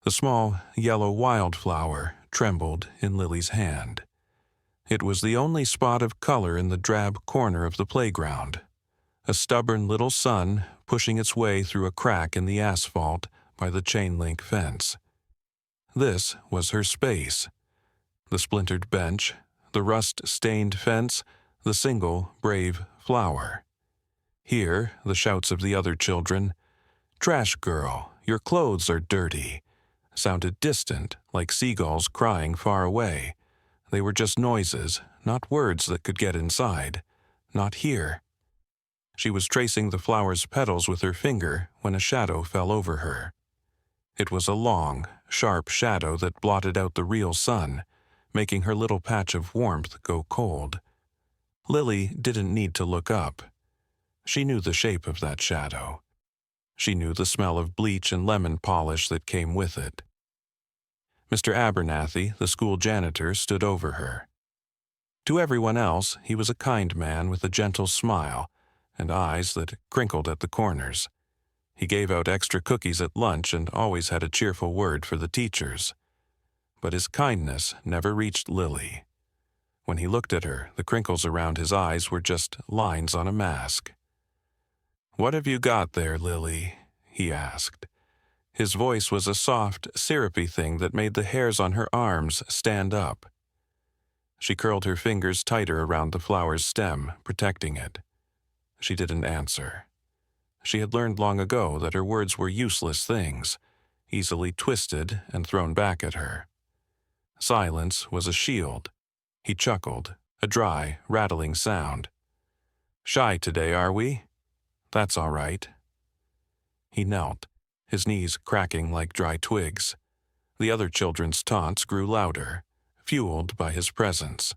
The small yellow wildflower trembled in Lily's hand. It was the only spot of color in the drab corner of the playground, a stubborn little sun pushing its way through a crack in the asphalt by the chain-link fence. This was her space. The splintered bench, the rust-stained fence, the single brave flower. Here, the shouts of the other children, "Trash girl, your clothes are dirty," sounded distant, like seagulls crying far away. They were just noises, not words that could get inside. Not here. She was tracing the flower's petals with her finger when a shadow fell over her. It was a long, sharp shadow that blotted out the real sun, making her little patch of warmth go cold. Lily didn't need to look up. She knew the shape of that shadow. She knew the smell of bleach and lemon polish that came with it. Mr. Abernathy, the school janitor, stood over her. To everyone else, he was a kind man with a gentle smile and eyes that crinkled at the corners. He gave out extra cookies at lunch and always had a cheerful word for the teachers. But his kindness never reached Lily. When he looked at her, the crinkles around his eyes were just lines on a mask. "What have you got there, Lily?" he asked. His voice was a soft, syrupy thing that made the hairs on her arms stand up. She curled her fingers tighter around the flower's stem, protecting it. She didn't answer. She had learned long ago that her words were useless things, easily twisted and thrown back at her. Silence was a shield. He chuckled, a dry, rattling sound. "Shy today, are we? That's all right." He knelt, his knees cracking like dry twigs. The other children's taunts grew louder, fueled by his presence.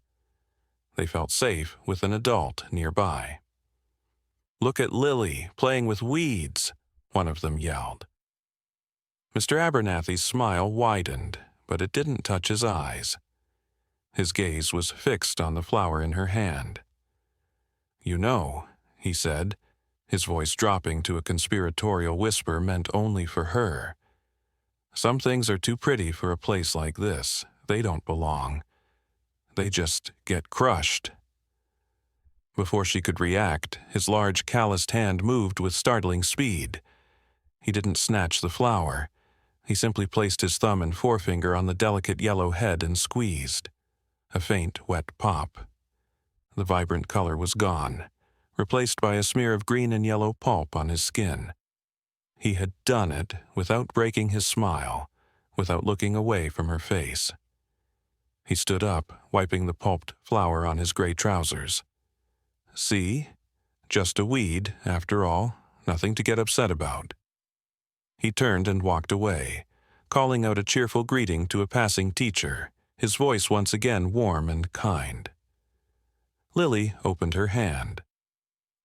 They felt safe with an adult nearby. "Look at Lily, playing with weeds," one of them yelled. Mr. Abernathy's smile widened, but it didn't touch his eyes. His gaze was fixed on the flower in her hand. "You know," he said, his voice dropping to a conspiratorial whisper meant only for her, "some things are too pretty for a place like this. They don't belong. They just get crushed." Before she could react, his large, calloused hand moved with startling speed. He didn't snatch the flower. He simply placed his thumb and forefinger on the delicate yellow head and squeezed. A faint, wet pop. The vibrant color was gone, replaced by a smear of green and yellow pulp on his skin. He had done it without breaking his smile, without looking away from her face. He stood up, wiping the pulped flower on his gray trousers. "See? Just a weed, after all, nothing to get upset about." He turned and walked away, calling out a cheerful greeting to a passing teacher, his voice once again warm and kind. Lily opened her hand.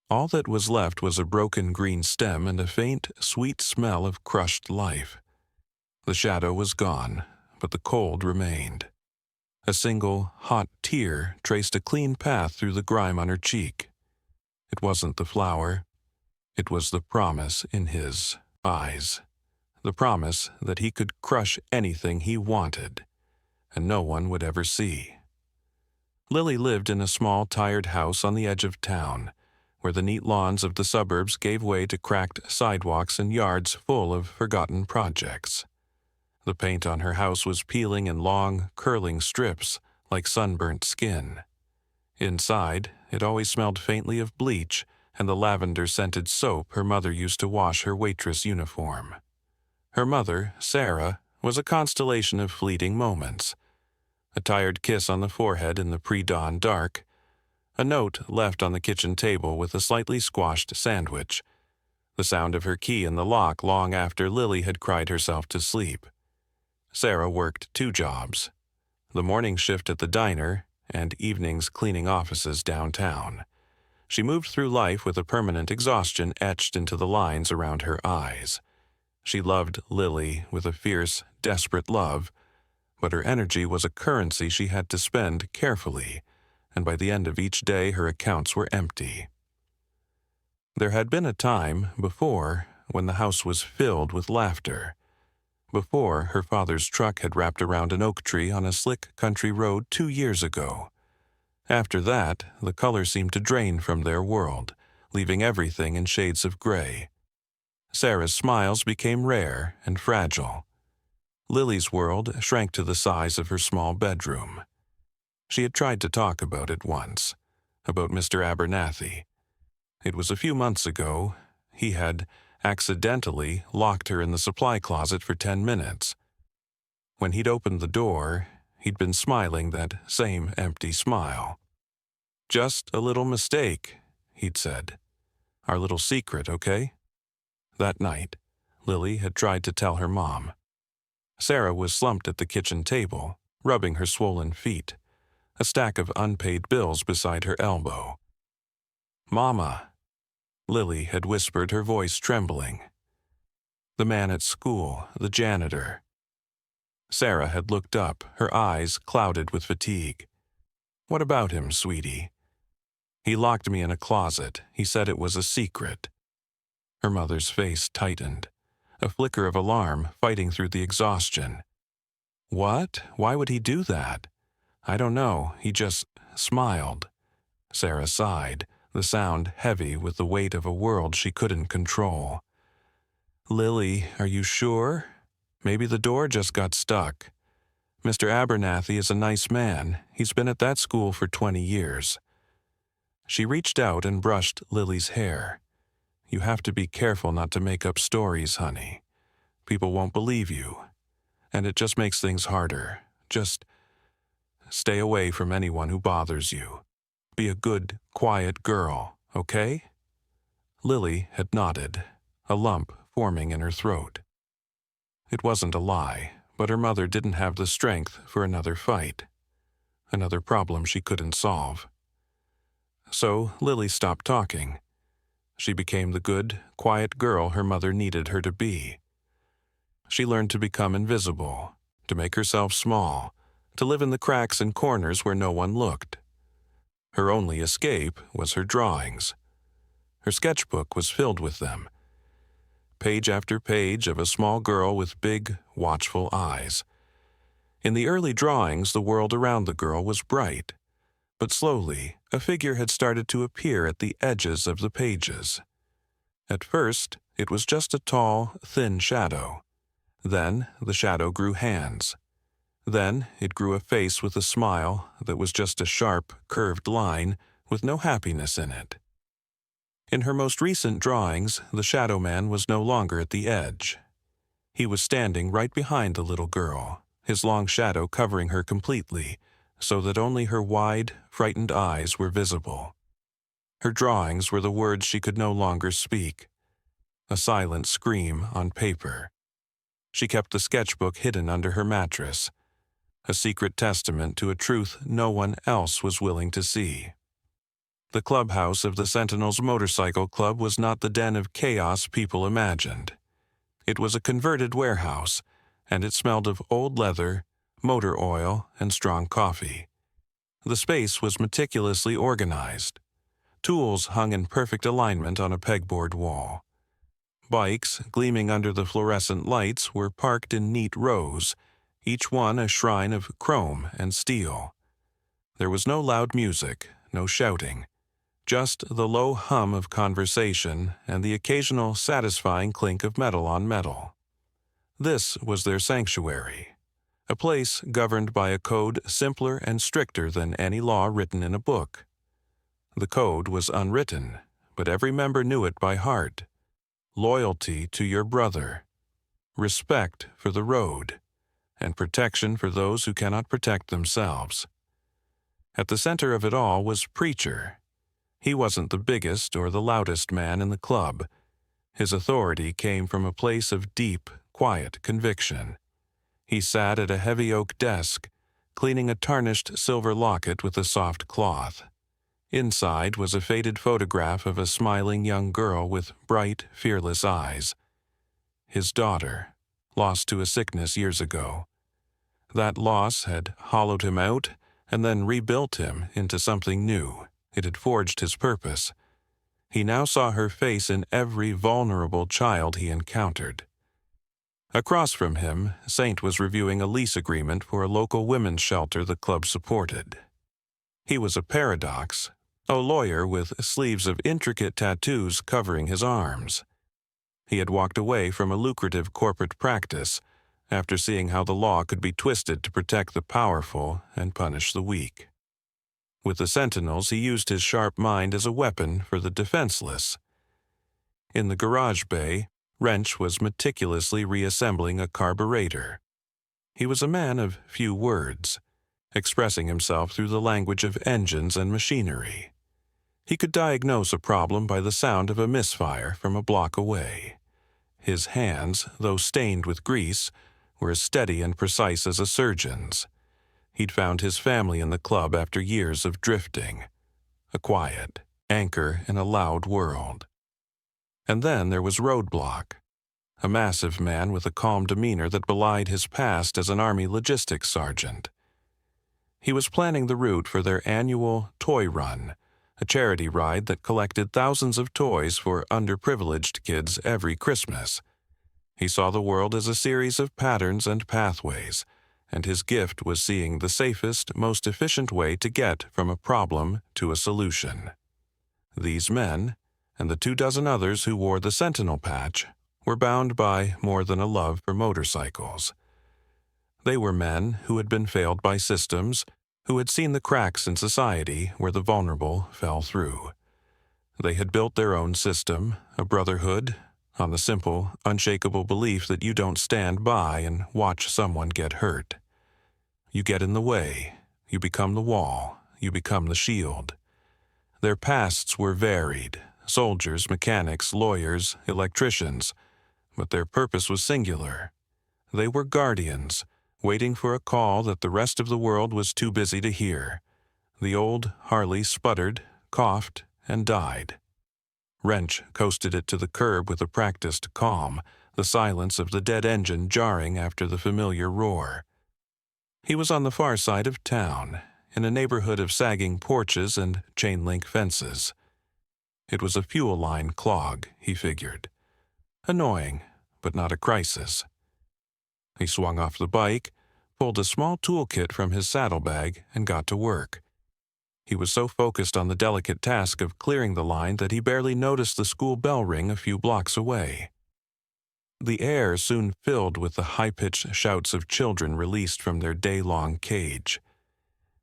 All that was left was a broken green stem and a faint, sweet smell of crushed life. The shadow was gone, but the cold remained. A single, hot tear traced a clean path through the grime on her cheek. It wasn't the flower. It was the promise in his eyes. The promise that he could crush anything he wanted, and no one would ever see. Lily lived in a small, tired house on the edge of town, where the neat lawns of the suburbs gave way to cracked sidewalks and yards full of forgotten projects. The paint on her house was peeling in long, curling strips like sunburnt skin. Inside, it always smelled faintly of bleach and the lavender-scented soap her mother used to wash her waitress uniform. Her mother, Sarah, was a constellation of fleeting moments. A tired kiss on the forehead in the pre-dawn dark, a note left on the kitchen table with a slightly squashed sandwich, the sound of her key in the lock long after Lily had cried herself to sleep. Sarah worked 2 jobs, the morning shift at the diner and evenings cleaning offices downtown. She moved through life with a permanent exhaustion etched into the lines around her eyes. She loved Lily with a fierce, desperate love, but her energy was a currency she had to spend carefully, and by the end of each day her accounts were empty. There had been a time before when the house was filled with laughter, Before, her father's truck had wrapped around an oak tree on a slick country road 2 years ago. After that, the color seemed to drain from their world, leaving everything in shades of gray. Sarah's smiles became rare and fragile. Lily's world shrank to the size of her small bedroom. She had tried to talk about it once, about Mr. Abernathy. It was a few months ago. He had accidentally locked her in the supply closet for 10 minutes. When he'd opened the door, he'd been smiling that same empty smile. "Just a little mistake," he'd said. "Our little secret, okay?" That night, Lily had tried to tell her mom. Sarah was slumped at the kitchen table, rubbing her swollen feet, a stack of unpaid bills beside her elbow. "Mama," Lily had whispered, her voice trembling. The man at school, the janitor. Sarah had looked up, her eyes clouded with fatigue. "What about him, sweetie?" "He locked me in a closet. He said it was a secret." Her mother's face tightened, a flicker of alarm fighting through the exhaustion. "What? Why would he do that?" "I don't know. He just smiled." Sarah sighed, the sound heavy with the weight of a world she couldn't control. "Lily, are you sure? Maybe the door just got stuck. Mr. Abernathy is a nice man. He's been at that school for 20 years. She reached out and brushed Lily's hair. "You have to be careful not to make up stories, honey. People won't believe you. And it just makes things harder. Just stay away from anyone who bothers you. Be a good, quiet girl, okay?" Lily had nodded, a lump forming in her throat. It wasn't a lie, but her mother didn't have the strength for another fight, another problem she couldn't solve. So Lily stopped talking. She became the good, quiet girl her mother needed her to be. She learned to become invisible, to make herself small, to live in the cracks and corners where no one looked. Her only escape was her drawings. Her sketchbook was filled with them. Page after page of a small girl with big, watchful eyes. In the early drawings, the world around the girl was bright, but slowly, a figure had started to appear at the edges of the pages. At first, it was just a tall, thin shadow. Then, the shadow grew hands. Then, it grew a face with a smile that was just a sharp, curved line with no happiness in it. In her most recent drawings, the shadow man was no longer at the edge. He was standing right behind the little girl, his long shadow covering her completely, so that only her wide, frightened eyes were visible. Her drawings were the words she could no longer speak, a silent scream on paper. She kept the sketchbook hidden under her mattress, a secret testament to a truth no one else was willing to see. The clubhouse of the Sentinels Motorcycle Club was not the den of chaos people imagined. It was a converted warehouse, and it smelled of old leather, motor oil, and strong coffee. The space was meticulously organized. Tools hung in perfect alignment on a pegboard wall. Bikes, gleaming under the fluorescent lights, were parked in neat rows, each one a shrine of chrome and steel. There was no loud music, no shouting, just the low hum of conversation and the occasional satisfying clink of metal on metal. This was their sanctuary, a place governed by a code simpler and stricter than any law written in a book. The code was unwritten, but every member knew it by heart. Loyalty to your brother, respect for the road, and protection for those who cannot protect themselves. At the center of it all was Preacher. He wasn't the biggest or the loudest man in the club. His authority came from a place of deep, quiet conviction. He sat at a heavy oak desk, cleaning a tarnished silver locket with a soft cloth. Inside was a faded photograph of a smiling young girl with bright, fearless eyes. His daughter, lost to a sickness years ago. That loss had hollowed him out and then rebuilt him into something new. It had forged his purpose. He now saw her face in every vulnerable child he encountered. Across from him, Saint was reviewing a lease agreement for a local women's shelter the club supported. He was a paradox, a lawyer with sleeves of intricate tattoos covering his arms. He had walked away from a lucrative corporate practice after seeing how the law could be twisted to protect the powerful and punish the weak. With the Sentinels, he used his sharp mind as a weapon for the defenseless. In the garage bay, Wrench was meticulously reassembling a carburetor. He was a man of few words, expressing himself through the language of engines and machinery. He could diagnose a problem by the sound of a misfire from a block away. His hands, though stained with grease, were as steady and precise as a surgeon's. He'd found his family in the club after years of drifting, a quiet anchor in a loud world. And then there was Roadblock, a massive man with a calm demeanor that belied his past as an Army logistics sergeant. He was planning the route for their annual Toy Run, a charity ride that collected thousands of toys for underprivileged kids every Christmas. He saw the world as a series of patterns and pathways, and his gift was seeing the safest, most efficient way to get from a problem to a solution. These men, and the 24 others who wore the Sentinel patch, were bound by more than a love for motorcycles. They were men who had been failed by systems, who had seen the cracks in society where the vulnerable fell through. They had built their own system, a brotherhood, on the simple, unshakable belief that you don't stand by and watch someone get hurt. You get in the way, you become the wall, you become the shield. Their pasts were varied, soldiers, mechanics, lawyers, electricians, but their purpose was singular. They were guardians, waiting for a call that the rest of the world was too busy to hear. The old Harley sputtered, coughed, and died. Wrench coasted it to the curb with a practiced calm, the silence of the dead engine jarring after the familiar roar. He was on the far side of town, in a neighborhood of sagging porches and chain-link fences. It was a fuel line clog, he figured. Annoying, but not a crisis. He swung off the bike, pulled a small toolkit from his saddlebag, and got to work. He was so focused on the delicate task of clearing the line that he barely noticed the school bell ring a few blocks away. The air soon filled with the high-pitched shouts of children released from their day-long cage.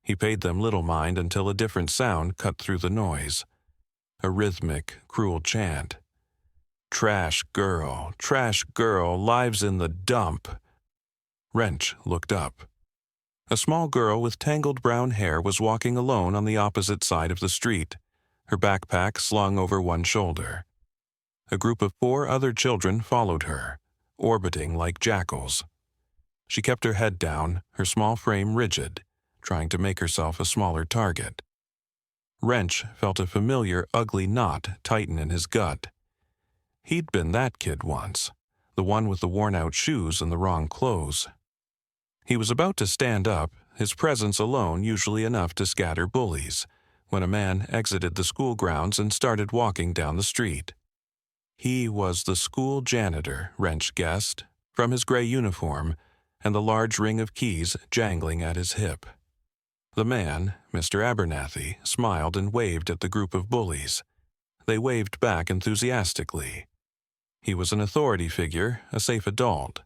He paid them little mind until a different sound cut through the noise. A rhythmic, cruel chant. Trash girl, lives in the dump. Wrench looked up. A small girl with tangled brown hair was walking alone on the opposite side of the street, her backpack slung over one shoulder. A group of 4 other children followed her, orbiting like jackals. She kept her head down, her small frame rigid, trying to make herself a smaller target. Wrench felt a familiar, ugly knot tighten in his gut. He'd been that kid once, the one with the worn-out shoes and the wrong clothes. He was about to stand up, his presence alone usually enough to scatter bullies, when a man exited the school grounds and started walking down the street. He was the school janitor, Wrench guessed, from his gray uniform and the large ring of keys jangling at his hip. The man, Mr. Abernathy, smiled and waved at the group of bullies. They waved back enthusiastically. He was an authority figure, a safe adult.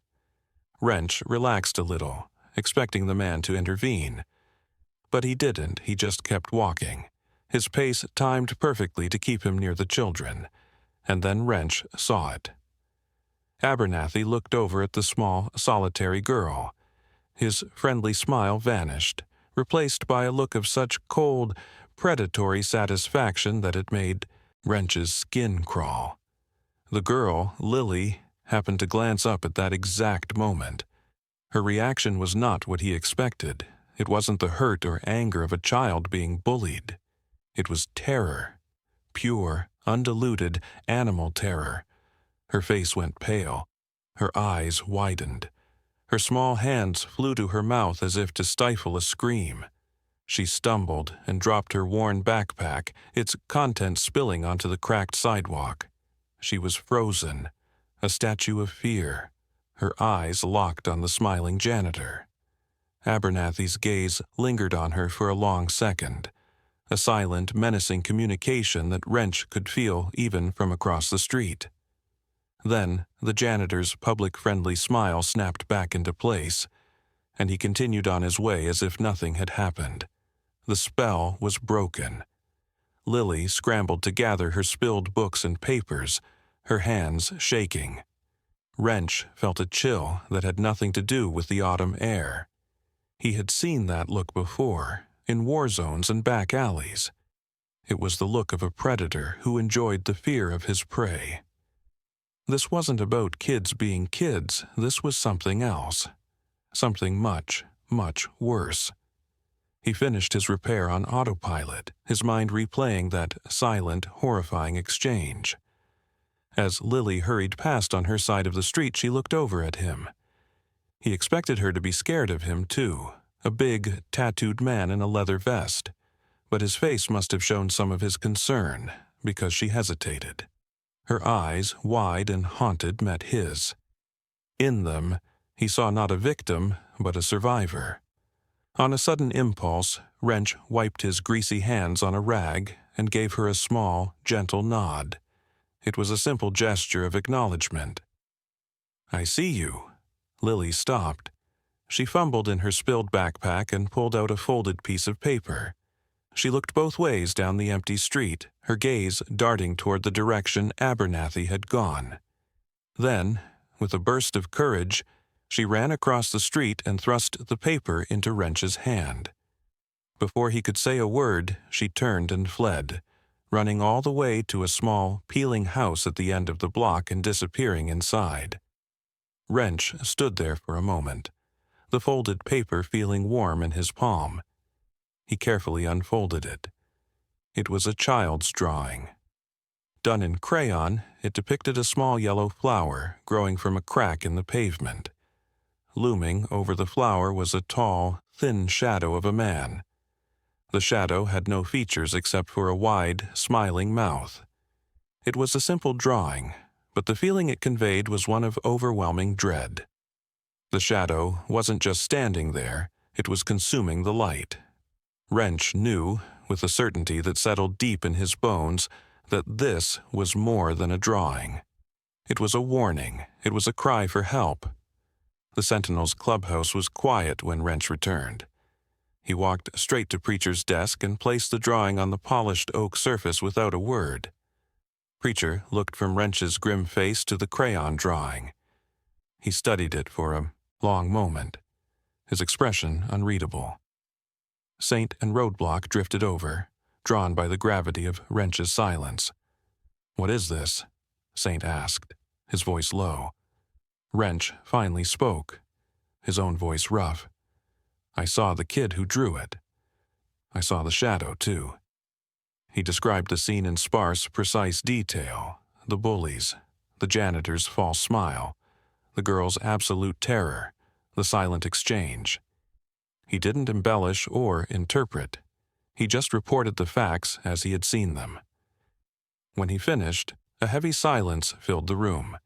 Wrench relaxed a little, expecting the man to intervene. But he didn't, he just kept walking, his pace timed perfectly to keep him near the children. And then Wrench saw it. Abernathy looked over at the small, solitary girl. His friendly smile vanished, replaced by a look of such cold, predatory satisfaction that it made Wrench's skin crawl. The girl, Lily, happened to glance up at that exact moment. Her reaction was not what he expected. It wasn't the hurt or anger of a child being bullied. It was terror. Pure, undiluted, animal terror. Her face went pale. Her eyes widened. Her small hands flew to her mouth as if to stifle a scream. She stumbled and dropped her worn backpack, its contents spilling onto the cracked sidewalk. She was frozen, a statue of fear, her eyes locked on the smiling janitor. Abernathy's gaze lingered on her for a long second, a silent, menacing communication that Wrench could feel even from across the street. Then, the janitor's public-friendly smile snapped back into place, and he continued on his way as if nothing had happened. The spell was broken. Lily scrambled to gather her spilled books and papers, her hands shaking. Wrench felt a chill that had nothing to do with the autumn air. He had seen that look before, in war zones and back alleys. It was the look of a predator who enjoyed the fear of his prey. This wasn't about kids being kids, this was something else. Something much, much worse. He finished his repair on autopilot, his mind replaying that silent, horrifying exchange. As Lily hurried past on her side of the street, she looked over at him. He expected her to be scared of him, too, a big, tattooed man in a leather vest. But his face must have shown some of his concern, because she hesitated. Her eyes, wide and haunted, met his. In them, he saw not a victim, but a survivor. On a sudden impulse, Wrench wiped his greasy hands on a rag and gave her a small, gentle nod. It was a simple gesture of acknowledgement. "I see you." Lily stopped. She fumbled in her spilled backpack and pulled out a folded piece of paper. She looked both ways down the empty street, her gaze darting toward the direction Abernathy had gone. Then, with a burst of courage, she ran across the street and thrust the paper into Wrench's hand. Before he could say a word, she turned and fled, running all the way to a small, peeling house at the end of the block and disappearing inside. Wrench stood there for a moment, the folded paper feeling warm in his palm. He carefully unfolded it. It was a child's drawing. Done in crayon, it depicted a small yellow flower growing from a crack in the pavement. Looming over the flower was a tall, thin shadow of a man. The shadow had no features except for a wide, smiling mouth. It was a simple drawing, but the feeling it conveyed was one of overwhelming dread. The shadow wasn't just standing there, it was consuming the light. Wrench knew, with a certainty that settled deep in his bones, that this was more than a drawing. It was a warning, it was a cry for help. The Sentinel's clubhouse was quiet when Wrench returned. He walked straight to Preacher's desk and placed the drawing on the polished oak surface without a word. Preacher looked from Wrench's grim face to the crayon drawing. He studied it for a long moment, his expression unreadable. Saint and Roadblock drifted over, drawn by the gravity of Wrench's silence. "What is this?" Saint asked, his voice low. Wrench finally spoke, his own voice rough. "I saw the kid who drew it. I saw the shadow, too." He described the scene in sparse, precise detail, the bullies, the janitor's false smile, the girl's absolute terror, the silent exchange. He didn't embellish or interpret. He just reported the facts as he had seen them. When he finished, a heavy silence filled the room.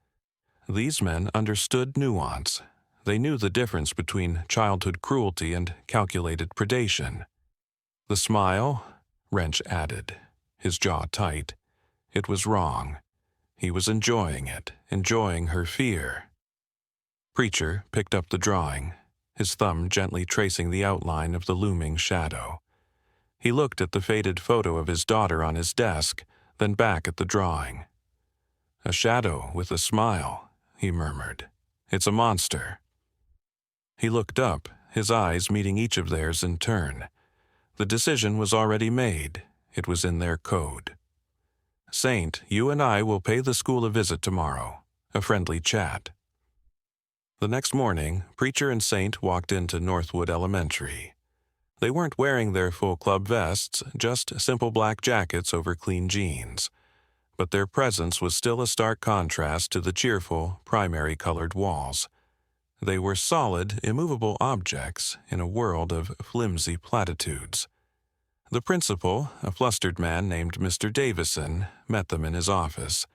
These men understood nuance. They knew the difference between childhood cruelty and calculated predation. The smile, Wrench added, his jaw tight. It was wrong. He was enjoying it, enjoying her fear. Preacher picked up the drawing, his thumb gently tracing the outline of the looming shadow. He looked at the faded photo of his daughter on his desk, then back at the drawing. "A shadow with a smile," he murmured. "It's a monster." He looked up, his eyes meeting each of theirs in turn. The decision was already made. It was in their code. "Saint, you and I will pay the school a visit tomorrow. A friendly chat." The next morning, Preacher and Saint walked into Northwood Elementary. They weren't wearing their full club vests, just simple black jackets over clean jeans. But their presence was still a stark contrast to the cheerful, primary-colored walls. They were solid, immovable objects in a world of flimsy platitudes. The principal, a flustered man named Mr. Davison, met them in his office.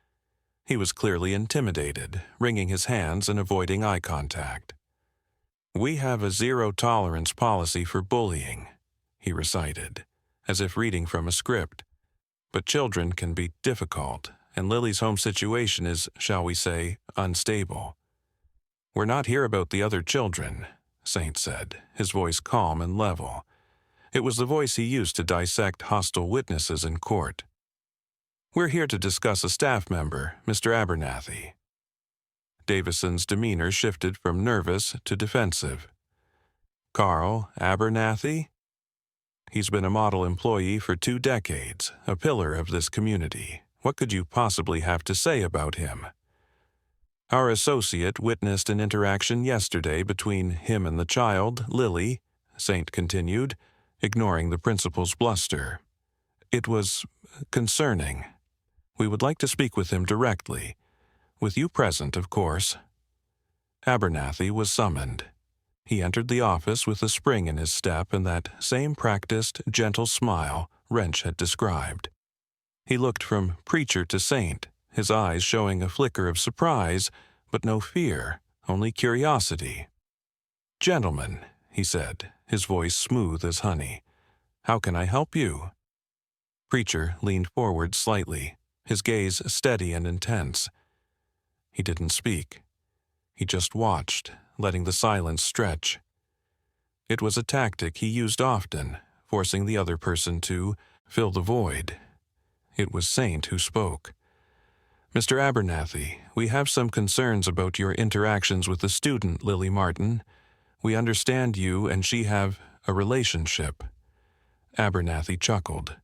He was clearly intimidated, wringing his hands and avoiding eye contact. "We have a zero-tolerance policy for bullying," he recited, as if reading from a script. "But children can be difficult, and Lily's home situation is, shall we say, unstable." "We're not here about the other children," Saint said, his voice calm and level. It was the voice he used to dissect hostile witnesses in court. "We're here to discuss a staff member, Mr. Abernathy." Davison's demeanor shifted from nervous to defensive. "Carl Abernathy? He's been a model employee for 2 decades, a pillar of this community. What could you possibly have to say about him?" "Our associate witnessed an interaction yesterday between him and the child, Lily," Saint continued, ignoring the principal's bluster. "It was concerning. We would like to speak with him directly. With you present, of course." Abernathy was summoned. He entered the office with a spring in his step and that same practiced, gentle smile Wrench had described. He looked from preacher to Saint, his eyes showing a flicker of surprise, but no fear, only curiosity. "Gentlemen," he said, his voice smooth as honey, "how can I help you?" Preacher leaned forward slightly, his gaze steady and intense. He didn't speak. He just watched, letting the silence stretch. It was a tactic he used often, forcing the other person to fill the void. It was Saint who spoke. "Mr. Abernathy, we have some concerns about your interactions with the student, Lily Martin. We understand you and she have a relationship." Abernathy chuckled,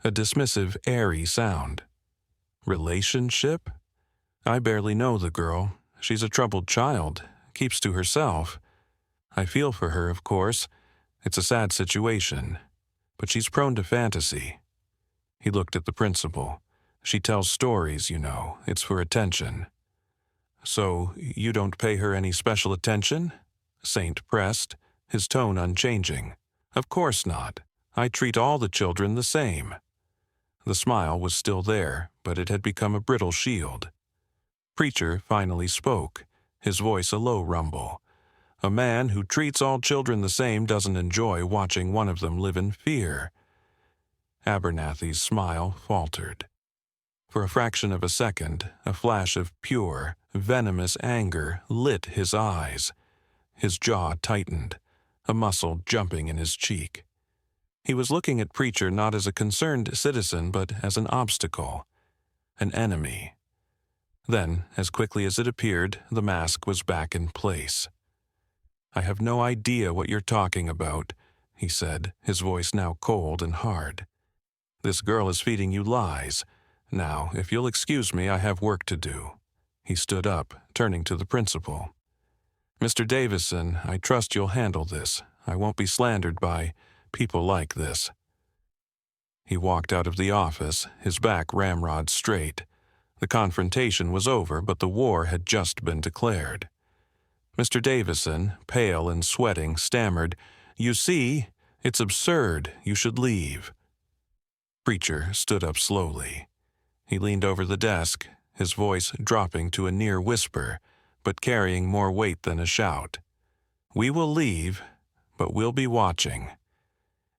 a dismissive, airy sound. "Relationship? I barely know the girl. She's a troubled child, keeps to herself. I feel for her, of course. It's a sad situation. But she's prone to fantasy." He looked at the principal. "She tells stories, you know. It's for attention." "So you don't pay her any special attention?" Saint pressed, his tone unchanging. "Of course not. I treat all the children the same." The smile was still there, but it had become a brittle shield. Preacher finally spoke, his voice a low rumble. "A man who treats all children the same doesn't enjoy watching one of them live in fear." Abernathy's smile faltered. For a fraction of a second, a flash of pure, venomous anger lit his eyes. His jaw tightened, a muscle jumping in his cheek. He was looking at Preacher not as a concerned citizen but as an obstacle, an enemy. Then, as quickly as it appeared, the mask was back in place. "I have no idea what you're talking about," he said, his voice now cold and hard. "This girl is feeding you lies. Now, if you'll excuse me, I have work to do." He stood up, turning to the principal. "Mr. Davison, I trust you'll handle this. I won't be slandered by people like this." He walked out of the office, his back ramrod straight. The confrontation was over, but the war had just been declared. Mr. Davison, pale and sweating, stammered, "You see, it's absurd. You should leave." Preacher stood up slowly. He leaned over the desk, his voice dropping to a near whisper, but carrying more weight than a shout. "We will leave, but we'll be watching.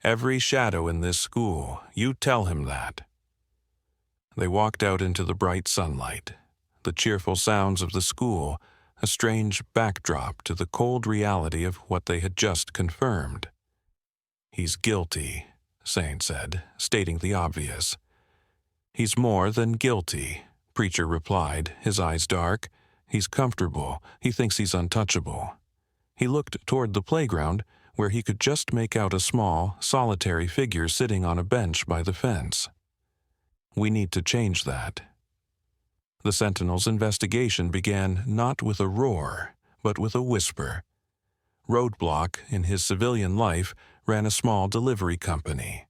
Every shadow in this school, you tell him that." They walked out into the bright sunlight, the cheerful sounds of the school, a strange backdrop to the cold reality of what they had just confirmed. "He's guilty," Saint said, stating the obvious. "He's more than guilty," Preacher replied, his eyes dark. "He's comfortable. He thinks he's untouchable." He looked toward the playground, where he could just make out a small, solitary figure sitting on a bench by the fence. "We need to change that." The Sentinel's investigation began not with a roar, but with a whisper. Roadblock, in his civilian life, ran a small delivery company.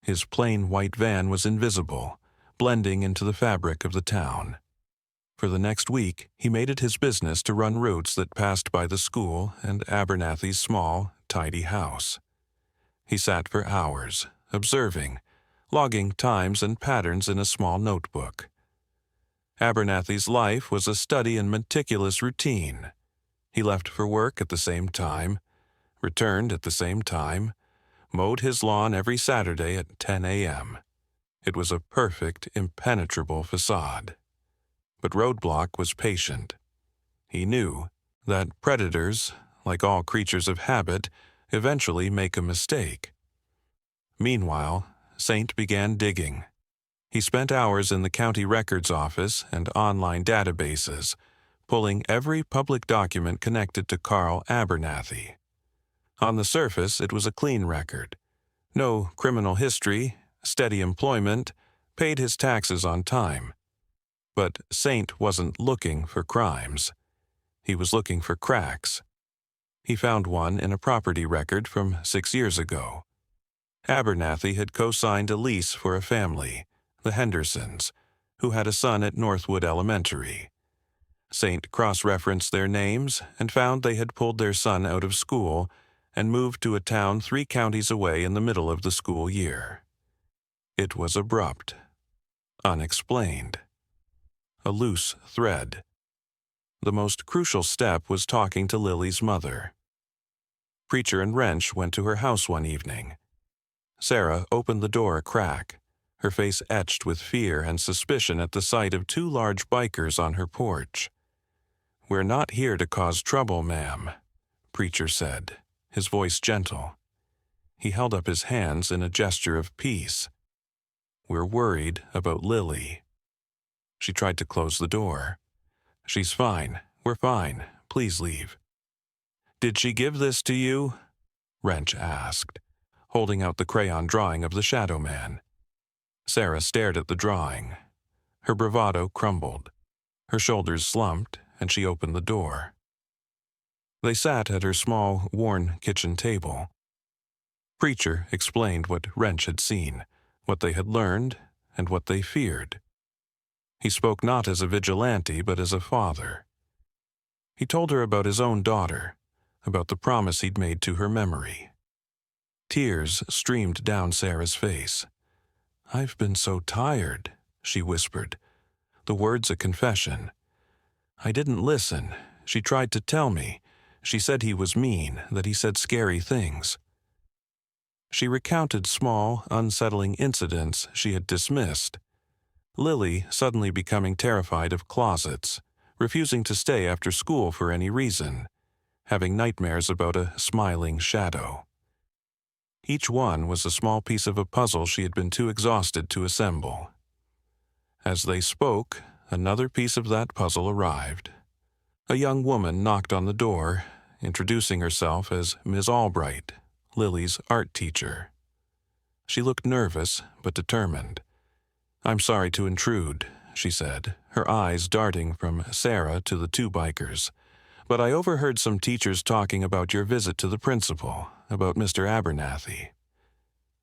His plain white van was invisible, blending into the fabric of the town. For the next week, he made it his business to run routes that passed by the school and Abernathy's small, tidy house. He sat for hours, observing, logging times and patterns in a small notebook. Abernathy's life was a study in meticulous routine. He left for work at the same time, returned at the same time, mowed his lawn every Saturday at 10 a.m. It was a perfect, impenetrable facade. But Roadblock was patient. He knew that predators, like all creatures of habit, eventually make a mistake. Meanwhile, Saint began digging. He spent hours in the county records office and online databases, pulling every public document connected to Carl Abernathy. On the surface, it was a clean record. No criminal history, steady employment, paid his taxes on time. But Saint wasn't looking for crimes. He was looking for cracks. He found one in a property record from 6 years ago. Abernathy had co-signed a lease for a family, the Hendersons, who had a son at Northwood Elementary. Saint cross-referenced their names and found they had pulled their son out of school and moved to a town 3 counties away in the middle of the school year. It was abrupt, unexplained, a loose thread. The most crucial step was talking to Lily's mother. Preacher and Wrench went to her house one evening. Sarah opened the door a crack, her face etched with fear and suspicion at the sight of 2 large bikers on her porch. "We're not here to cause trouble, ma'am," Preacher said, his voice gentle. He held up his hands in a gesture of peace. "We're worried about Lily." She tried to close the door. "She's fine. We're fine. Please leave." "Did she give this to you?" Wrench asked, holding out the crayon drawing of the Shadow Man. Sarah stared at the drawing. Her bravado crumbled. Her shoulders slumped, and she opened the door. They sat at her small, worn kitchen table. Preacher explained what Wrench had seen, what they had learned, and what they feared. He spoke not as a vigilante, but as a father. He told her about his own daughter, about the promise he'd made to her memory. Tears streamed down Sarah's face. "I've been so tired," she whispered, the words a confession. "I didn't listen. She tried to tell me. She said he was mean, that he said scary things." She recounted small, unsettling incidents she had dismissed. Lily suddenly becoming terrified of closets, refusing to stay after school for any reason, having nightmares about a smiling shadow. Each one was a small piece of a puzzle she had been too exhausted to assemble. As they spoke, another piece of that puzzle arrived. A young woman knocked on the door, introducing herself as Ms. Albright, Lily's art teacher. She looked nervous but determined. "I'm sorry to intrude," she said, her eyes darting from Sarah to the 2 bikers. "But I overheard some teachers talking about your visit to the principal, about Mr. Abernathy."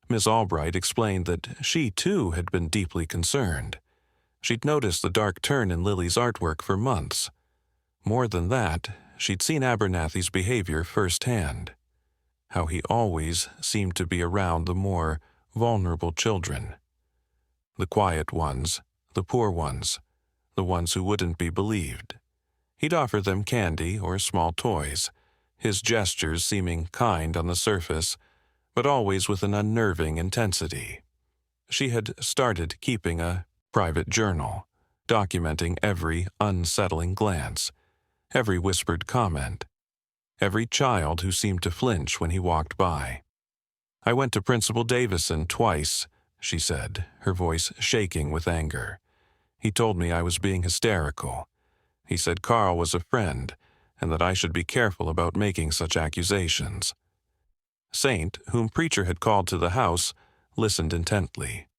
Miss Albright explained that she, too, had been deeply concerned. She'd noticed the dark turn in Lily's artwork for months. More than that, she'd seen Abernathy's behavior firsthand, how he always seemed to be around the more vulnerable children. The quiet ones, the poor ones, the ones who wouldn't be believed. He'd offer them candy or small toys, his gestures seeming kind on the surface, but always with an unnerving intensity. She had started keeping a private journal, documenting every unsettling glance, every whispered comment, every child who seemed to flinch when he walked by. "I went to Principal Davison twice," she said, her voice shaking with anger. "He told me I was being hysterical. He said Carl was a friend, and that I should be careful about making such accusations." Saint, whom Preacher had called to the house, listened intently.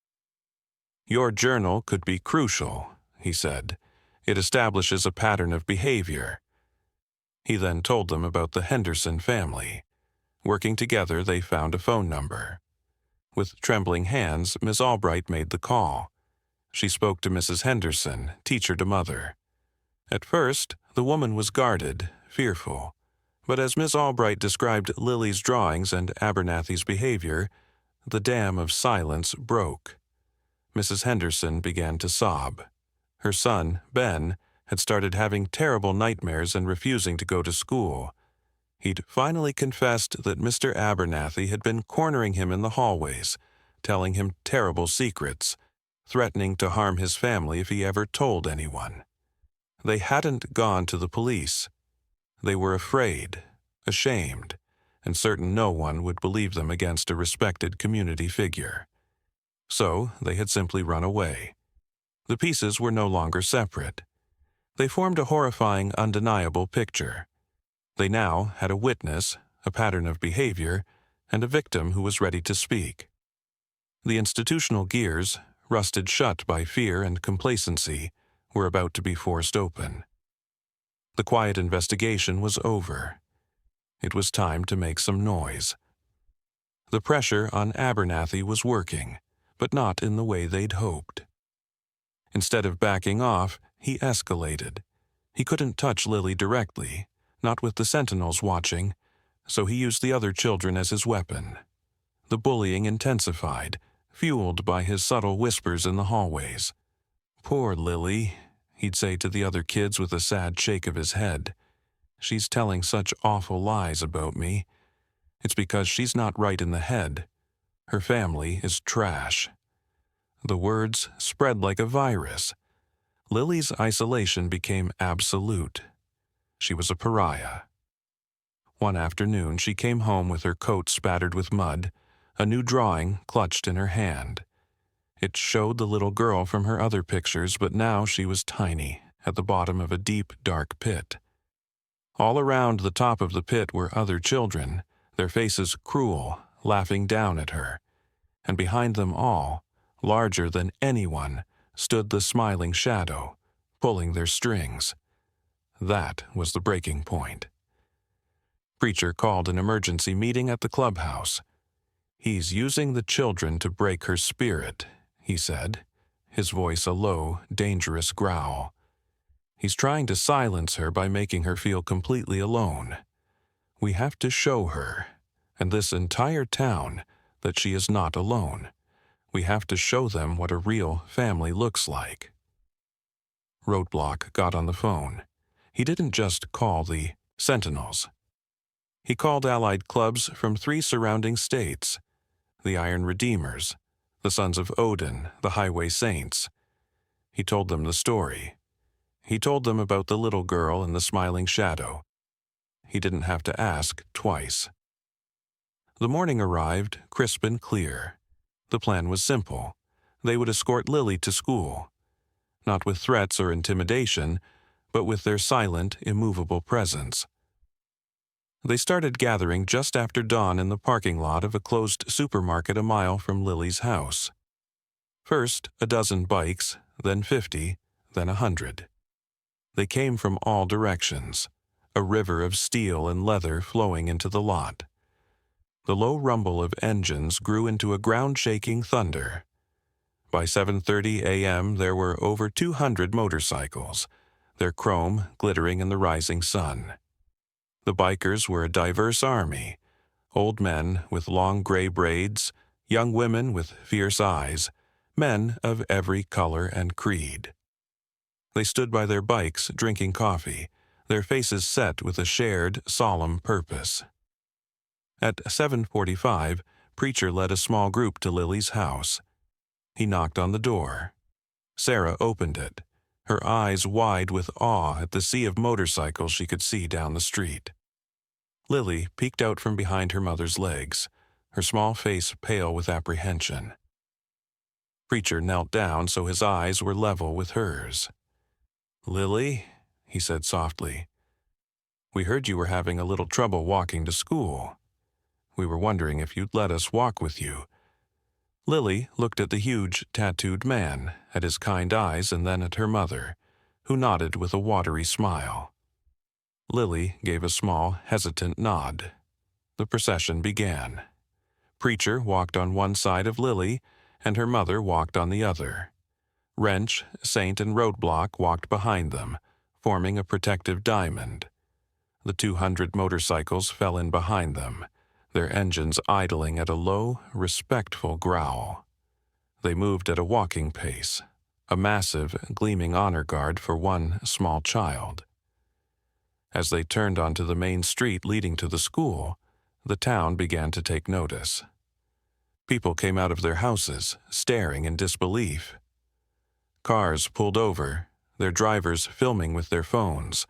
"Your journal could be crucial," he said. "It establishes a pattern of behavior." He then told them about the Henderson family. Working together, they found a phone number. With trembling hands, Miss Albright made the call. She spoke to Mrs. Henderson, teacher to mother. At first, the woman was guarded, fearful. But as Miss Albright described Lily's drawings and Abernathy's behavior, the dam of silence broke. Mrs. Henderson began to sob. Her son, Ben, had started having terrible nightmares and refusing to go to school. He'd finally confessed that Mr. Abernathy had been cornering him in the hallways, telling him terrible secrets, threatening to harm his family if he ever told anyone. They hadn't gone to the police. They were afraid, ashamed, and certain no one would believe them against a respected community figure. So they had simply run away. The pieces were no longer separate. They formed a horrifying, undeniable picture. They now had a witness, a pattern of behavior, and a victim who was ready to speak. The institutional gears, rusted shut by fear and complacency, were about to be forced open. The quiet investigation was over. It was time to make some noise. The pressure on Abernathy was working, but not in the way they'd hoped. Instead of backing off, he escalated. He couldn't touch Lily directly, not with the sentinels watching, so he used the other children as his weapon. The bullying intensified, fueled by his subtle whispers in the hallways. "Poor Lily," he'd say to the other kids with a sad shake of his head. "She's telling such awful lies about me. It's because she's not right in the head. Her family is trash." The words spread like a virus. Lily's isolation became absolute. She was a pariah. One afternoon she came home with her coat spattered with mud, a new drawing clutched in her hand. It showed the little girl from her other pictures, but now she was tiny, at the bottom of a deep, dark pit. All around the top of the pit were other children, their faces cruel, laughing down at her. And behind them all, larger than anyone, stood the smiling shadow, pulling their strings. That was the breaking point. Preacher called an emergency meeting at the clubhouse. "He's using the children to break her spirit," he said, his voice a low, dangerous growl. "He's trying to silence her by making her feel completely alone. We have to show her, and this entire town, that she is not alone. We have to show them what a real family looks like." Roadblock got on the phone. He didn't just call the Sentinels. He called allied clubs from 3 surrounding states: the Iron Redeemers, the Sons of Odin, the Highway Saints. He told them the story. He told them about the little girl and the smiling shadow. He didn't have to ask twice. The morning arrived, crisp and clear. The plan was simple. They would escort Lily to school. Not with threats or intimidation, but with their silent, immovable presence. They started gathering just after dawn in the parking lot of a closed supermarket a mile from Lily's house. First, a dozen bikes, then 50, then 100. They came from all directions, a river of steel and leather flowing into the lot. The low rumble of engines grew into a ground-shaking thunder. By 7:30 a.m. there were over 200 motorcycles, their chrome glittering in the rising sun. The bikers were a diverse army: old men with long gray braids, young women with fierce eyes, men of every color and creed. They stood by their bikes drinking coffee, their faces set with a shared, solemn purpose. At 7:45, Preacher led a small group to Lily's house. He knocked on the door. Sarah opened it, her eyes wide with awe at the sea of motorcycles she could see down the street. Lily peeked out from behind her mother's legs, her small face pale with apprehension. Preacher knelt down so his eyes were level with hers. "Lily," he said softly, "we heard you were having a little trouble walking to school. We were wondering if you'd let us walk with you." Lily looked at the huge, tattooed man, at his kind eyes, and then at her mother, who nodded with a watery smile. Lily gave a small, hesitant nod. The procession began. Preacher walked on one side of Lily, and her mother walked on the other. Wrench, Saint, and Roadblock walked behind them, forming a protective diamond. The 200 motorcycles fell in behind them, their engines idling at a low, respectful growl. They moved at a walking pace, a massive, gleaming honor guard for one small child. As they turned onto the main street leading to the school, the town began to take notice. People came out of their houses, staring in disbelief. Cars pulled over, their drivers filming with their phones.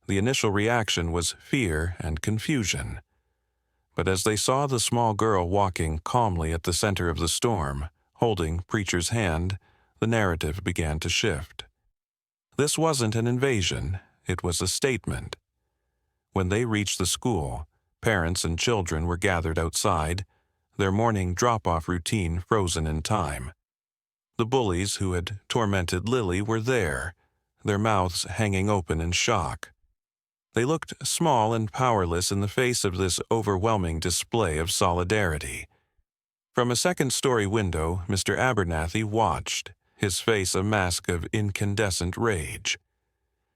The initial reaction was fear and confusion. But as they saw the small girl walking calmly at the center of the storm, holding Preacher's hand, the narrative began to shift. This wasn't an invasion, it was a statement. When they reached the school, parents and children were gathered outside, their morning drop-off routine frozen in time. The bullies who had tormented Lily were there, their mouths hanging open in shock. They looked small and powerless in the face of this overwhelming display of solidarity. From a second-story window, Mr. Abernathy watched, his face a mask of incandescent rage.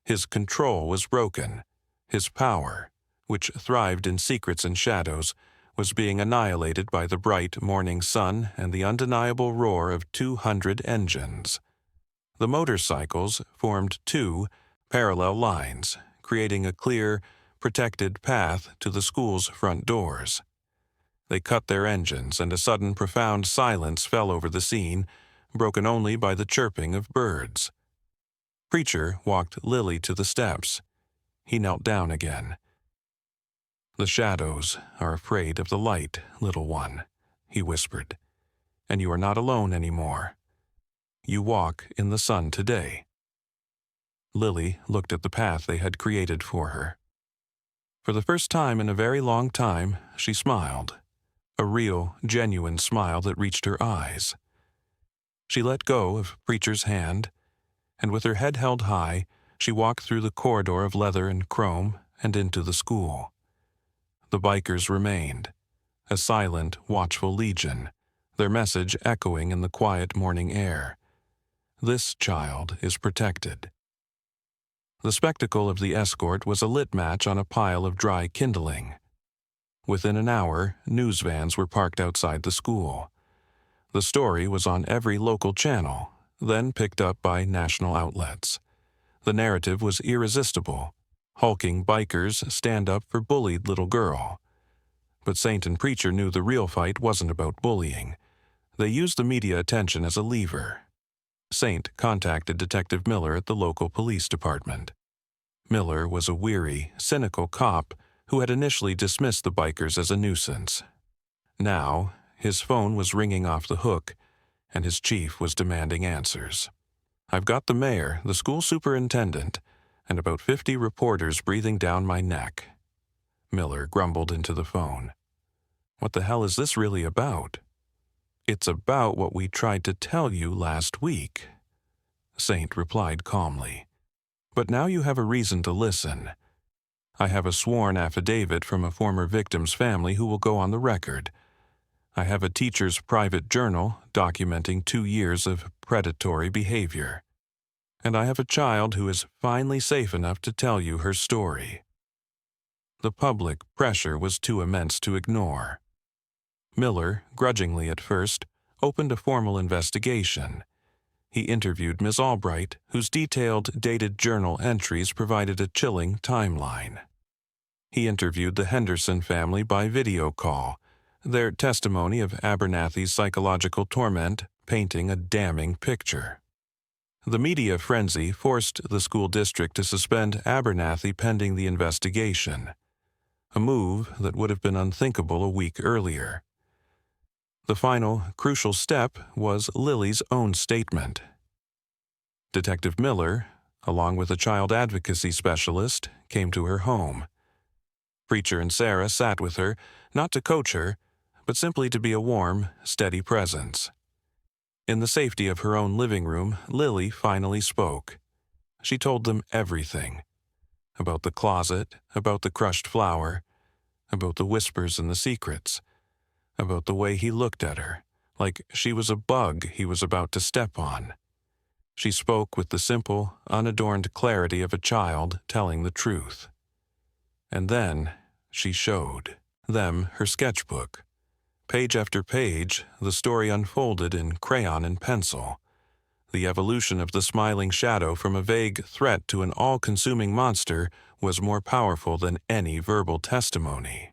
His control was broken. His power, which thrived in secrets and shadows, was being annihilated by the bright morning sun and the undeniable roar of 200 engines. The motorcycles formed two parallel lines, creating a clear, protected path to the school's front doors. They cut their engines, and a sudden profound silence fell over the scene, broken only by the chirping of birds. Preacher walked Lily to the steps. He knelt down again. "The shadows are afraid of the light, little one," he whispered, "and you are not alone anymore. You walk in the sun today." Lily looked at the path they had created for her. For the first time in a very long time, she smiled, a real, genuine smile that reached her eyes. She let go of Preacher's hand, and with her head held high, she walked through the corridor of leather and chrome and into the school. The bikers remained, a silent, watchful legion, their message echoing in the quiet morning air. This child is protected. The spectacle of the escort was a lit match on a pile of dry kindling. Within an hour, news vans were parked outside the school. The story was on every local channel, then picked up by national outlets. The narrative was irresistible. Hulking bikers stand up for bullied little girl. But Saint and Preacher knew the real fight wasn't about bullying. They used the media attention as a lever. Saint contacted Detective Miller at the local police department. Miller was a weary, cynical cop who had initially dismissed the bikers as a nuisance. Now, his phone was ringing off the hook, and his chief was demanding answers. "I've got the mayor, the school superintendent, and about 50 reporters breathing down my neck." Miller grumbled into the phone. "What the hell is this really about?" "It's about what we tried to tell you last week," Saint replied calmly. "But now you have a reason to listen. I have a sworn affidavit from a former victim's family who will go on the record. I have a teacher's private journal documenting 2 years of predatory behavior. And I have a child who is finally safe enough to tell you her story." The public pressure was too immense to ignore. Miller, grudgingly at first, opened a formal investigation. He interviewed Ms. Albright, whose detailed, dated journal entries provided a chilling timeline. He interviewed the Henderson family by video call, their testimony of Abernathy's psychological torment painting a damning picture. The media frenzy forced the school district to suspend Abernathy pending the investigation, a move that would have been unthinkable a week earlier. The final, crucial step was Lily's own statement. Detective Miller, along with a child advocacy specialist, came to her home. Preacher and Sarah sat with her, not to coach her, but simply to be a warm, steady presence. In the safety of her own living room, Lily finally spoke. She told them everything. About the closet, about the crushed flower, about the whispers and the secrets, about the way he looked at her, like she was a bug he was about to step on. She spoke with the simple, unadorned clarity of a child telling the truth. And then she showed them her sketchbook. Page after page, the story unfolded in crayon and pencil. The evolution of the smiling shadow from a vague threat to an all-consuming monster was more powerful than any verbal testimony.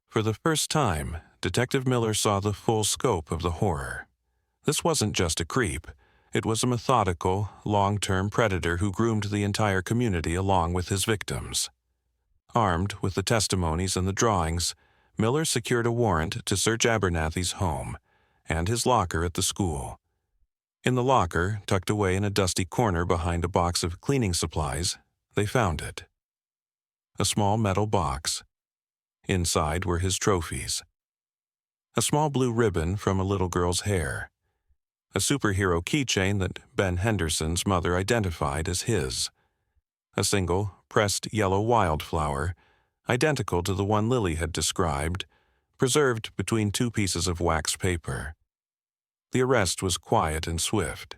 For the first time, Detective Miller saw the full scope of the horror. This wasn't just a creep. It was a methodical, long-term predator who groomed the entire community along with his victims. Armed with the testimonies and the drawings, Miller secured a warrant to search Abernathy's home and his locker at the school. In the locker, tucked away in a dusty corner behind a box of cleaning supplies, they found it. A small metal box. Inside were his trophies. A small blue ribbon from a little girl's hair. A superhero keychain that Ben Henderson's mother identified as his. A single, pressed yellow wildflower, identical to the one Lily had described, preserved between two pieces of wax paper. The arrest was quiet and swift.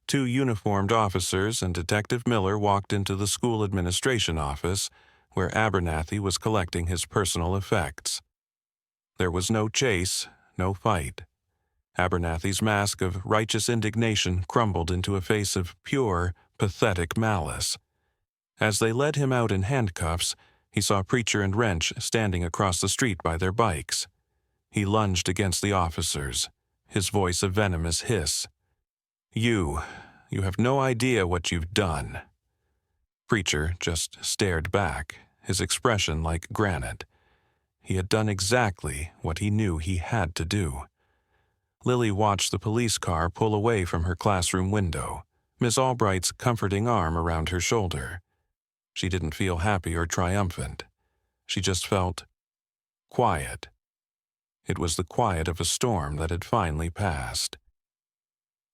2 uniformed officers and Detective Miller walked into the school administration office, where Abernathy was collecting his personal effects. There was no chase, no fight. Abernathy's mask of righteous indignation crumbled into a face of pure, pathetic malice. As they led him out in handcuffs, he saw Preacher and Wrench standing across the street by their bikes. He lunged against the officers, his voice a venomous hiss. You have no idea what you've done." Preacher just stared back, his expression like granite. He had done exactly what he knew he had to do. Lily watched the police car pull away from her classroom window, Miss Albright's comforting arm around her shoulder. She didn't feel happy or triumphant. She just felt quiet. It was the quiet of a storm that had finally passed.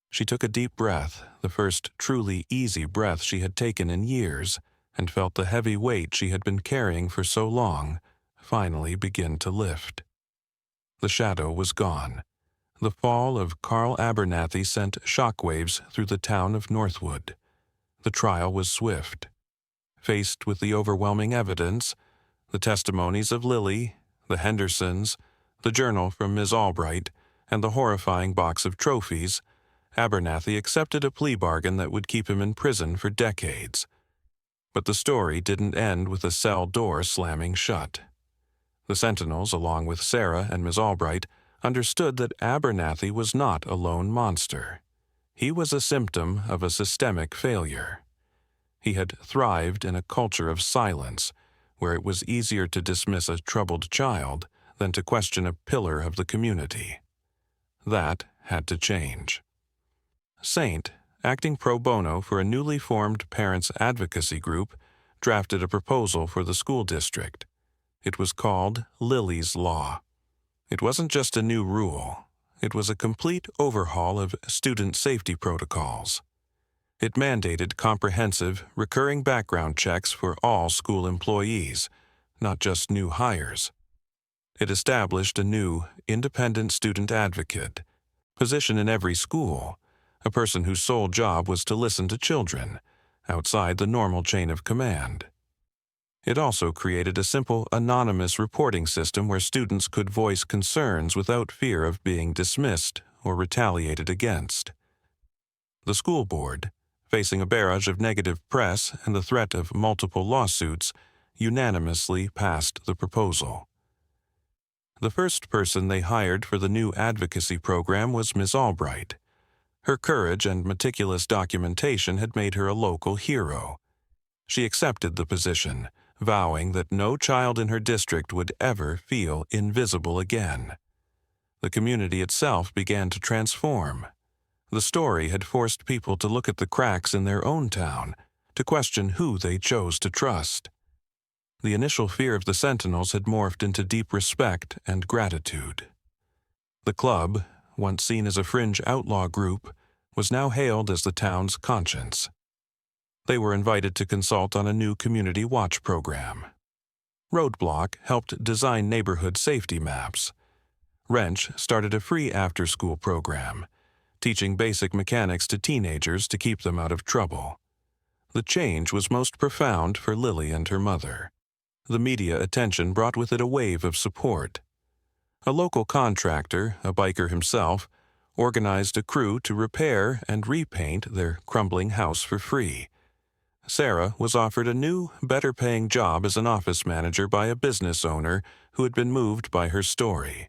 She took a deep breath, the first truly easy breath she had taken in years, and felt the heavy weight she had been carrying for so long finally begin to lift. The shadow was gone. The fall of Carl Abernathy sent shockwaves through the town of Northwood. The trial was swift. Faced with the overwhelming evidence, the testimonies of Lily, the Hendersons, the journal from Ms. Albright, and the horrifying box of trophies, Abernathy accepted a plea bargain that would keep him in prison for decades. But the story didn't end with the cell door slamming shut. The Sentinels, along with Sarah and Ms. Albright, understood that Abernathy was not a lone monster. He was a symptom of a systemic failure. He had thrived in a culture of silence, where it was easier to dismiss a troubled child than to question a pillar of the community. That had to change. Saint, acting pro bono for a newly formed parents' advocacy group, drafted a proposal for the school district. It was called Lily's Law. It wasn't just a new rule. It was a complete overhaul of student safety protocols. It mandated comprehensive, recurring background checks for all school employees, not just new hires. It established a new, independent student advocate, position in every school, a person whose sole job was to listen to children, outside the normal chain of command. It also created a simple, anonymous reporting system where students could voice concerns without fear of being dismissed or retaliated against. The school board, facing a barrage of negative press and the threat of multiple lawsuits, unanimously passed the proposal. The first person they hired for the new advocacy program was Ms. Albright. Her courage and meticulous documentation had made her a local hero. She accepted the position, vowing that no child in her district would ever feel invisible again. The community itself began to transform. The story had forced people to look at the cracks in their own town, to question who they chose to trust. The initial fear of the Sentinels had morphed into deep respect and gratitude. The club, once seen as a fringe outlaw group, was now hailed as the town's conscience. They were invited to consult on a new community watch program. Roadblock helped design neighborhood safety maps. Wrench started a free after-school program, teaching basic mechanics to teenagers to keep them out of trouble. The change was most profound for Lily and her mother. The media attention brought with it a wave of support. A local contractor, a biker himself, organized a crew to repair and repaint their crumbling house for free. Sarah was offered a new, better-paying job as an office manager by a business owner who had been moved by her story.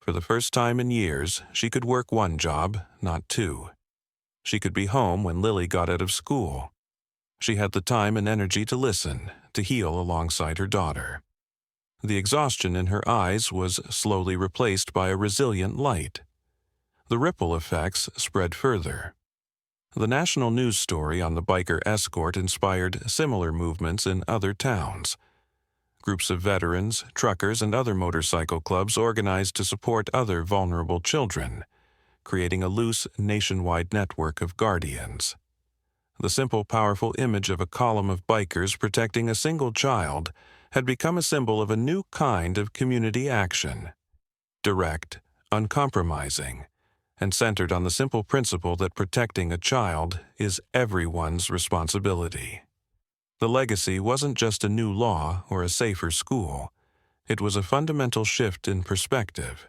For the first time in years, she could work one job, not two. She could be home when Lily got out of school. She had the time and energy to listen, to heal alongside her daughter. The exhaustion in her eyes was slowly replaced by a resilient light. The ripple effects spread further. The national news story on the biker escort inspired similar movements in other towns. Groups of veterans, truckers, and other motorcycle clubs organized to support other vulnerable children, creating a loose, nationwide network of guardians. The simple, powerful image of a column of bikers protecting a single child had become a symbol of a new kind of community action. Direct, uncompromising, and centered on the simple principle that protecting a child is everyone's responsibility. The legacy wasn't just a new law or a safer school. It was a fundamental shift in perspective.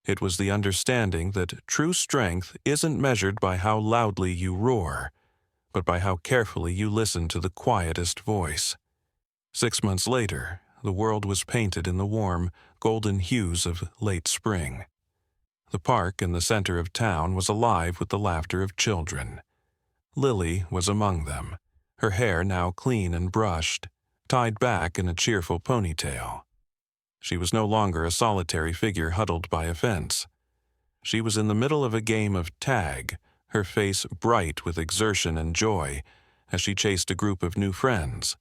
It was the understanding that true strength isn't measured by how loudly you roar, but by how carefully you listen to the quietest voice. 6 months later, the world was painted in the warm, golden hues of late spring. The park in the center of town was alive with the laughter of children. Lily was among them, her hair now clean and brushed, tied back in a cheerful ponytail. She was no longer a solitary figure huddled by a fence. She was in the middle of a game of tag, her face bright with exertion and joy as she chased a group of new friends.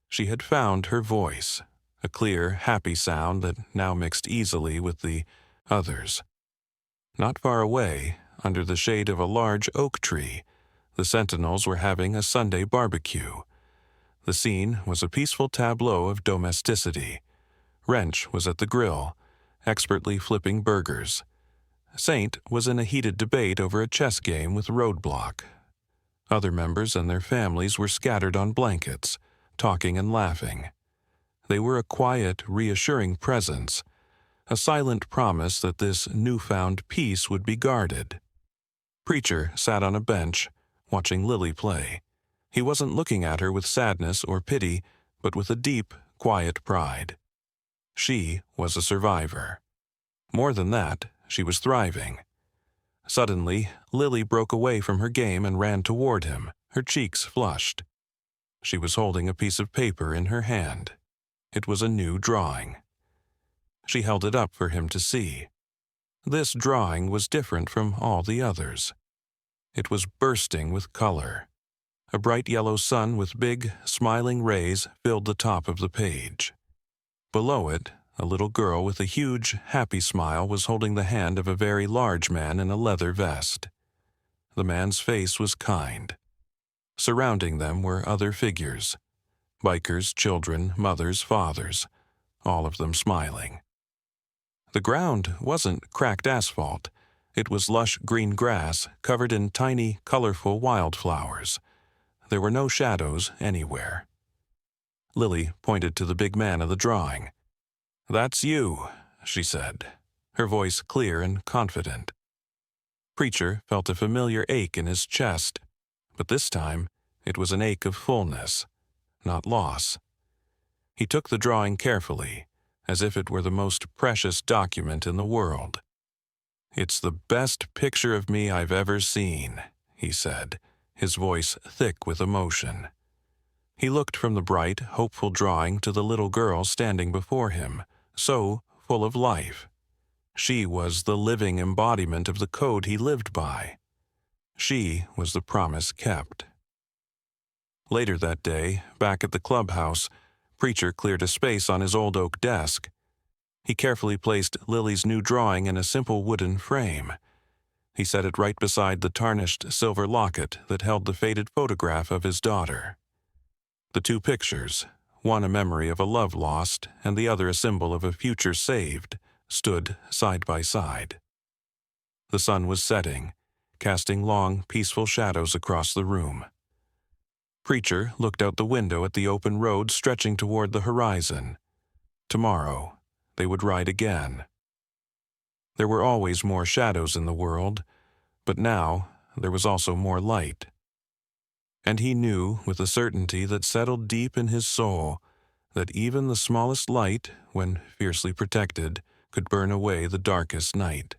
She had found her voice, a clear, happy sound that now mixed easily with the others. Not far away, under the shade of a large oak tree, the sentinels were having a Sunday barbecue. The scene was a peaceful tableau of domesticity. Wrench was at the grill, expertly flipping burgers. Saint was in a heated debate over a chess game with Roadblock. Other members and their families were scattered on blankets, talking and laughing. They were a quiet, reassuring presence, a silent promise that this newfound peace would be guarded. Preacher sat on a bench, watching Lily play. He wasn't looking at her with sadness or pity, but with a deep, quiet pride. She was a survivor. More than that, she was thriving. Suddenly, Lily broke away from her game and ran toward him, her cheeks flushed. She was holding a piece of paper in her hand. It was a new drawing. She held it up for him to see. This drawing was different from all the others. It was bursting with color. A bright yellow sun with big, smiling rays filled the top of the page. Below it, a little girl with a huge, happy smile was holding the hand of a very large man in a leather vest. The man's face was kind. Surrounding them were other figures. Bikers, children, mothers, fathers, all of them smiling. The ground wasn't cracked asphalt. It was lush green grass covered in tiny, colorful wildflowers. There were no shadows anywhere. Lily pointed to the big man of the drawing. "That's you," she said, her voice clear and confident. Preacher felt a familiar ache in his chest, but this time it was an ache of fullness, not loss. He took the drawing carefully, as if it were the most precious document in the world. "It's the best picture of me I've ever seen," he said, his voice thick with emotion. He looked from the bright, hopeful drawing to the little girl standing before him, so full of life. She was the living embodiment of the code he lived by. She was the promise kept. Later that day, back at the clubhouse, Preacher cleared a space on his old oak desk. He carefully placed Lily's new drawing in a simple wooden frame. He set it right beside the tarnished silver locket that held the faded photograph of his daughter. The two pictures, one a memory of a love lost and the other a symbol of a future saved, stood side by side. The sun was setting, casting long, peaceful shadows across the room. Preacher looked out the window at the open road stretching toward the horizon. Tomorrow, they would ride again. There were always more shadows in the world, but now there was also more light. And he knew with a certainty that settled deep in his soul that even the smallest light, when fiercely protected, could burn away the darkest night.